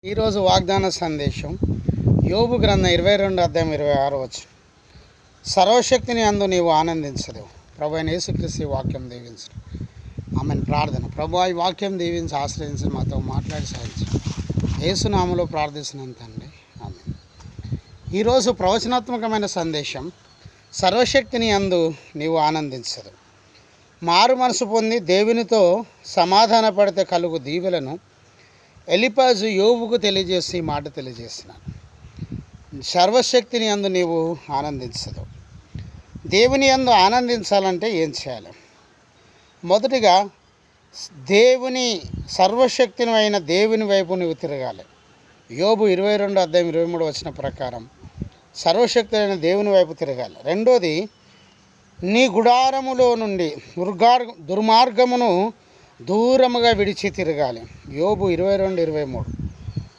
ఈరోజు వాగ్దాన సందేశం యోబు గ్రంథం 22 అధ్యాయం 26 వచనం. సర్వశక్తిని అందు నీవు ఆనందించదు. ప్రభు అయిన యేసుక్రీస్తు వాక్యం దీవించు. ఆమెను ప్రార్థన. ప్రభు ఈ వాక్యం దీవించి ఆశ్రయించి మాతో మాట్లాడి సాగించు. యేసునామములో ప్రార్థిస్తున్నాను తండ్రి. ఆమె. ఈరోజు ప్రవచనాత్మకమైన సందేశం సర్వశక్తిని అందు నీవు ఆనందించదు. మారు మనసు పొంది దేవునితో సమాధాన పడితే కలుగు దీవెలను ఎలిఫజు యోబుకు తెలియజేసి మాట తెలియజేస్తున్నాను. సర్వశక్తిని యందు నీవు ఆనందించదు. దేవుని యందు ఆనందించాలంటే ఏం చేయాలి? మొదటిగా దేవుని సర్వశక్తిని అయిన దేవుని వైపు నువ్వు తిరగాలి. యోబు 22 అధ్యాయం 23 వచనం ప్రకారం సర్వశక్తి అయిన దేవుని వైపు తిరగాలి. రెండోది, నీ గుడారములో నుండి దుర్మార్గమును దూరముగా విడిచి తిరగాలి. యోబు 22:23.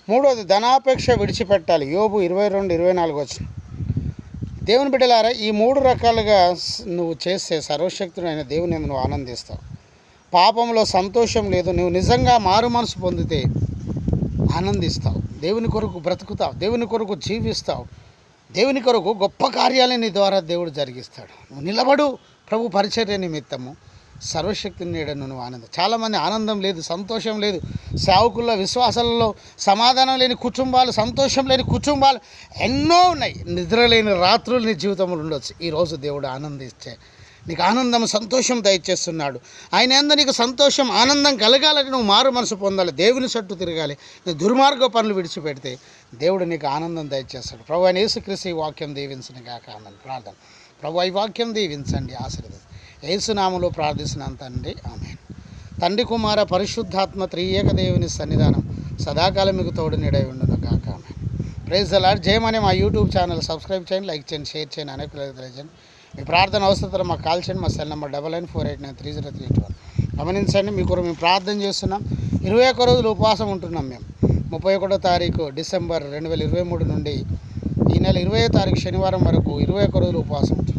మూడోది, ధనాపేక్ష విడిచిపెట్టాలి. యోబు 22:24 వచనం. దేవుని బిడ్డలారా, ఈ 3 రకాలుగా నువ్వు చేస్తే సర్వశక్తుడైన దేవుని నువ్వు ఆనందిస్తావు. పాపంలో సంతోషం లేదు. నువ్వు నిజంగా మారు మనసు పొందితే ఆనందిస్తావు. దేవుని కొరకు బ్రతుకుతావు. దేవుని కొరకు జీవిస్తావు. దేవుని కొరకు గొప్ప కార్యాలను నీ ద్వారా దేవుడు జరిగిస్తాడు. నువ్వు నిలబడు. ప్రభు పరిచర్య నిమిత్తము సర్వశక్తిని నీడను నువ్వు ఆనందం. చాలామంది ఆనందం లేదు, సంతోషం లేదు. సేవకుల్లో, విశ్వాసాలలో సమాధానం లేని కుటుంబాలు, సంతోషం లేని కుటుంబాలు ఎన్నో ఉన్నాయి. నిద్రలేని రాత్రులు నీ జీవితంలో ఉండొచ్చు. ఈరోజు దేవుడు ఆనందిస్తే నీకు ఆనందం, సంతోషం దయచేస్తున్నాడు. ఆయన యందు నీకు సంతోషం, ఆనందం కలగాలని నువ్వు మారు మనసు పొందాలి. దేవుని చుట్టూ తిరగాలి. నువ్వు దుర్మార్గ పనులు విడిచిపెడితే దేవుడు నీకు ఆనందం దయచేస్తాడు. ప్రభు అయిన యేసుక్రీస్తు ఈ వాక్యం దీవించని కాక ఆనంద ప్రార్థన. ప్రభు ఈ వాక్యం దీవించండి, ఆశీర్వదించండి. యేసునామములో ప్రార్థిస్తున్నాను తండ్రి. ఆమేన్. తండ్రి, కుమార, పరిశుద్ధాత్మ త్రియేక దేవుని సన్నిధానం సదాకాలం మీకు తోడు నీడై ఉండును గాక. ఆమేన్. Praise the lord. జయమని మా యూట్యూబ్ ఛానల్ సబ్స్క్రైబ్ చేయండి, లైక్ చేయండి, షేర్ చేయండి, అనేకులకు తెలియజేయండి. మీ ప్రార్థన అవసరం మాకు కాల్ చేయండి. మా సెల్ నెంబర్ 9948930321. గమనించండి, మీ కొరకు మేము ప్రార్థన చేస్తున్నాం. 21 రోజులు ఉపవాసం ఉంటున్నాం. మేము 31వ తారీఖు డిసెంబర్ 2023 నుండి ఈ నెల 20వ తారీఖు శనివారం వరకు 21 రోజులు ఉపవాసం ఉంటున్నాం.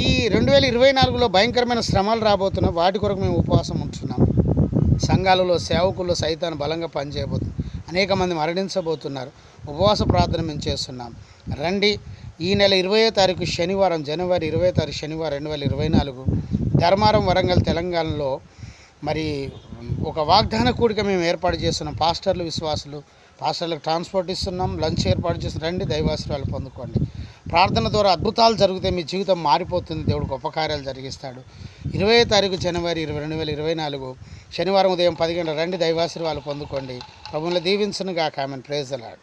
ఈ 2024లో భయంకరమైన శ్రమలు రాబోతున్నాయి. వాటి కొరకు మేము ఉపవాసం ఉంటున్నాం. సంఘాలలో సేవకుల్లో సైతాన్ని బలంగా పనిచేయబోతుంది. అనేక మంది మరణించబోతున్నారు. ఉపవాస ప్రార్థన మేము చేస్తున్నాం. రండి. ఈ నెల 20వ తారీఖు శనివారం, జనవరి 20వ తారీఖు శనివారం 2024 ధర్మారం, వరంగల్, తెలంగాణలో మరి ఒక వాగ్దాన కూడిక మేము ఏర్పాటు చేస్తున్నాం. పాస్టర్లు, విశ్వాసులు, పాస్టర్లకు ట్రాన్స్పోర్ట్ ఇస్తున్నాం, లంచ్ ఏర్పాటు చేస్తున్నాం. రండి, దైవాశీర్వాదాలు పొందుకోండి. ప్రార్థన ద్వారా అద్భుతాలు జరిగితే మీ జీవితం మారిపోతుంది. దేవుడు గొప్ప కార్యాలు జరిగిస్తాడు. 20వ తారీఖు జనవరి 2024 శనివారం ఉదయం 10 గంటలకు రండి, దైవాశీర్వాదాలు పొందుకోండి. ప్రభువుని దీవించును గాక. ఆమేన్. Praise the lord.